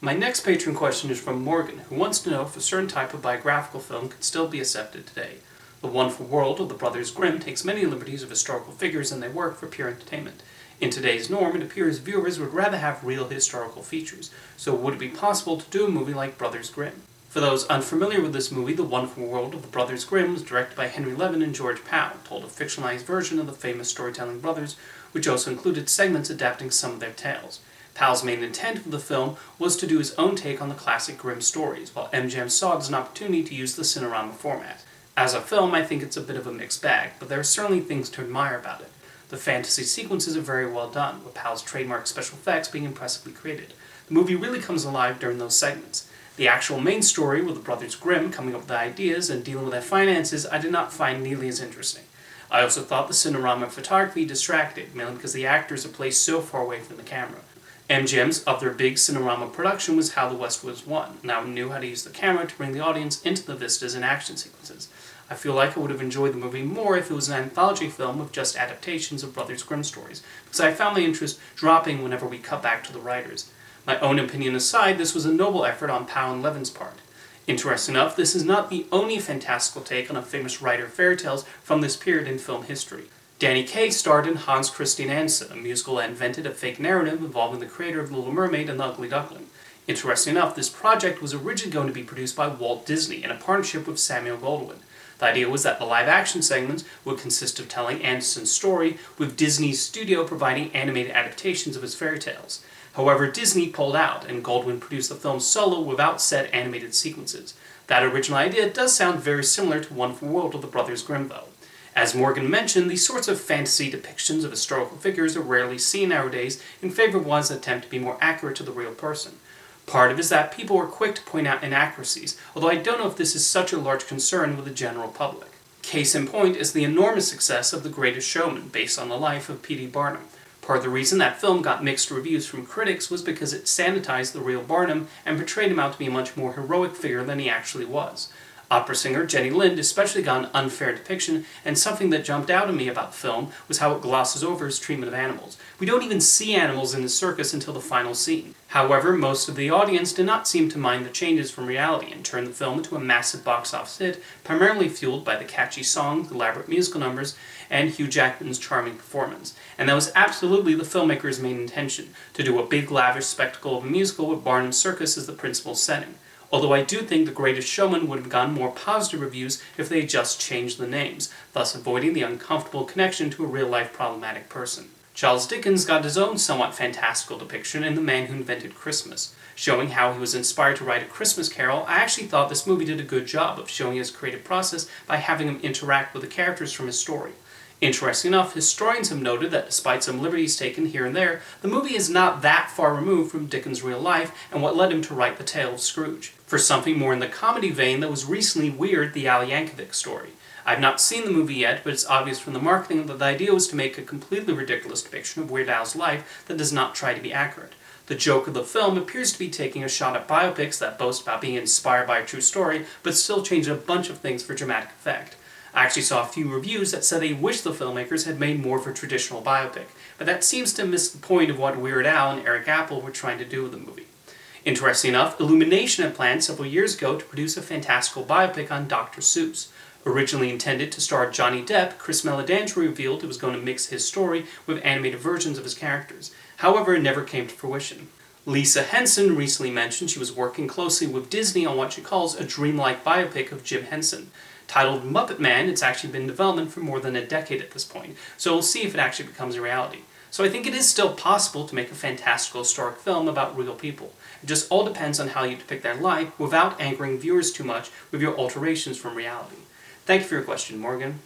My next patron question is from Morgan, who wants to know if a certain type of biographical film could still be accepted today. The Wonderful World of the Brothers Grimm takes many liberties of historical figures in their work for pure entertainment. In today's norm, it appears viewers would rather have real historical features, so would it be possible to do a movie like Brothers Grimm? For those unfamiliar with this movie, The Wonderful World of the Brothers Grimm was directed by Henry Levin and George Powell, told a fictionalized version of the famous storytelling brothers, which also included segments adapting some of their tales. Powell's main intent with the film was to do his own take on the classic Grimm stories, while MGM saw it as an opportunity to use the Cinerama format. As a film, I think it's a bit of a mixed bag, but there are certainly things to admire about it. The fantasy sequences are very well done, with Powell's trademark special effects being impressively created. The movie really comes alive during those segments. The actual main story, with the brothers Grimm coming up with ideas and dealing with their finances, I did not find nearly as interesting. I also thought the Cinerama photography distracted, mainly because the actors are placed so far away from the camera. MGM's other big Cinerama production was How the West Was Won, and I knew how to use the camera to bring the audience into the vistas and action sequences. I feel like I would have enjoyed the movie more if it was an anthology film with just adaptations of Brothers Grimm stories, because I found my interest dropping whenever we cut back to the writers. My own opinion aside, this was a noble effort on Powell and Levin's part. Interesting enough, this is not the only fantastical take on a famous writer of fairy tales from this period in film history. Danny Kaye starred in Hans Christian Andersen, a musical that invented a fake narrative involving the creator of The Little Mermaid and The Ugly Duckling. Interesting enough, this project was originally going to be produced by Walt Disney in a partnership with Samuel Goldwyn. The idea was that the live-action segments would consist of telling Andersen's story, with Disney's studio providing animated adaptations of his fairy tales. However, Disney pulled out, and Goldwyn produced the film solo without said animated sequences. That original idea does sound very similar to Wonderful World of the Brothers Grimm, though. As Morgan mentioned, these sorts of fantasy depictions of historical figures are rarely seen nowadays in favor of ones that attempt to be more accurate to the real person. Part of it is that people are quick to point out inaccuracies, although I don't know if this is such a large concern with the general public. Case in point is the enormous success of The Greatest Showman, based on the life of P.T. Barnum. Part of the reason that film got mixed reviews from critics was because it sanitized the real Barnum and portrayed him out to be a much more heroic figure than he actually was. Opera singer Jenny Lind especially got an unfair depiction, and something that jumped out at me about the film was how it glosses over his treatment of animals. We don't even see animals in the circus until the final scene. However, most of the audience did not seem to mind the changes from reality and turned the film into a massive box office hit, primarily fueled by the catchy songs, elaborate musical numbers, and Hugh Jackman's charming performance. And that was absolutely the filmmaker's main intention, to do a big lavish spectacle of a musical with Barnum's circus as the principal setting. Although I do think The Greatest Showman would have gotten more positive reviews if they had just changed the names, thus avoiding the uncomfortable connection to a real-life problematic person. Charles Dickens got his own somewhat fantastical depiction in The Man Who Invented Christmas. Showing how he was inspired to write A Christmas Carol, I actually thought this movie did a good job of showing his creative process by having him interact with the characters from his story. Interesting enough, historians have noted that despite some liberties taken here and there, the movie is not that far removed from Dickens' real life and what led him to write The Tale of Scrooge. For something more in the comedy vein, that was recently Weird, the Al Yankovic story. I've not seen the movie yet, but it's obvious from the marketing that the idea was to make a completely ridiculous depiction of Weird Al's life that does not try to be accurate. The joke of the film appears to be taking a shot at biopics that boast about being inspired by a true story, but still changing a bunch of things for dramatic effect. I actually saw a few reviews that said they wish the filmmakers had made more of a traditional biopic, but that seems to miss the point of what Weird Al and Eric Apple were trying to do with the movie. Interesting enough, Illumination had planned several years ago to produce a fantastical biopic on Dr. Seuss. Originally intended to star Johnny Depp, Chris Meledandri revealed it was going to mix his story with animated versions of his characters. However, it never came to fruition. Lisa Henson recently mentioned she was working closely with Disney on what she calls a dreamlike biopic of Jim Henson. Titled Muppet Man, it's actually been in development for more than a decade at this point, so we'll see if it actually becomes a reality. So I think it is still possible to make a fantastical historic film about real people. It just all depends on how you depict their life without angering viewers too much with your alterations from reality. Thank you for your question, Morgan.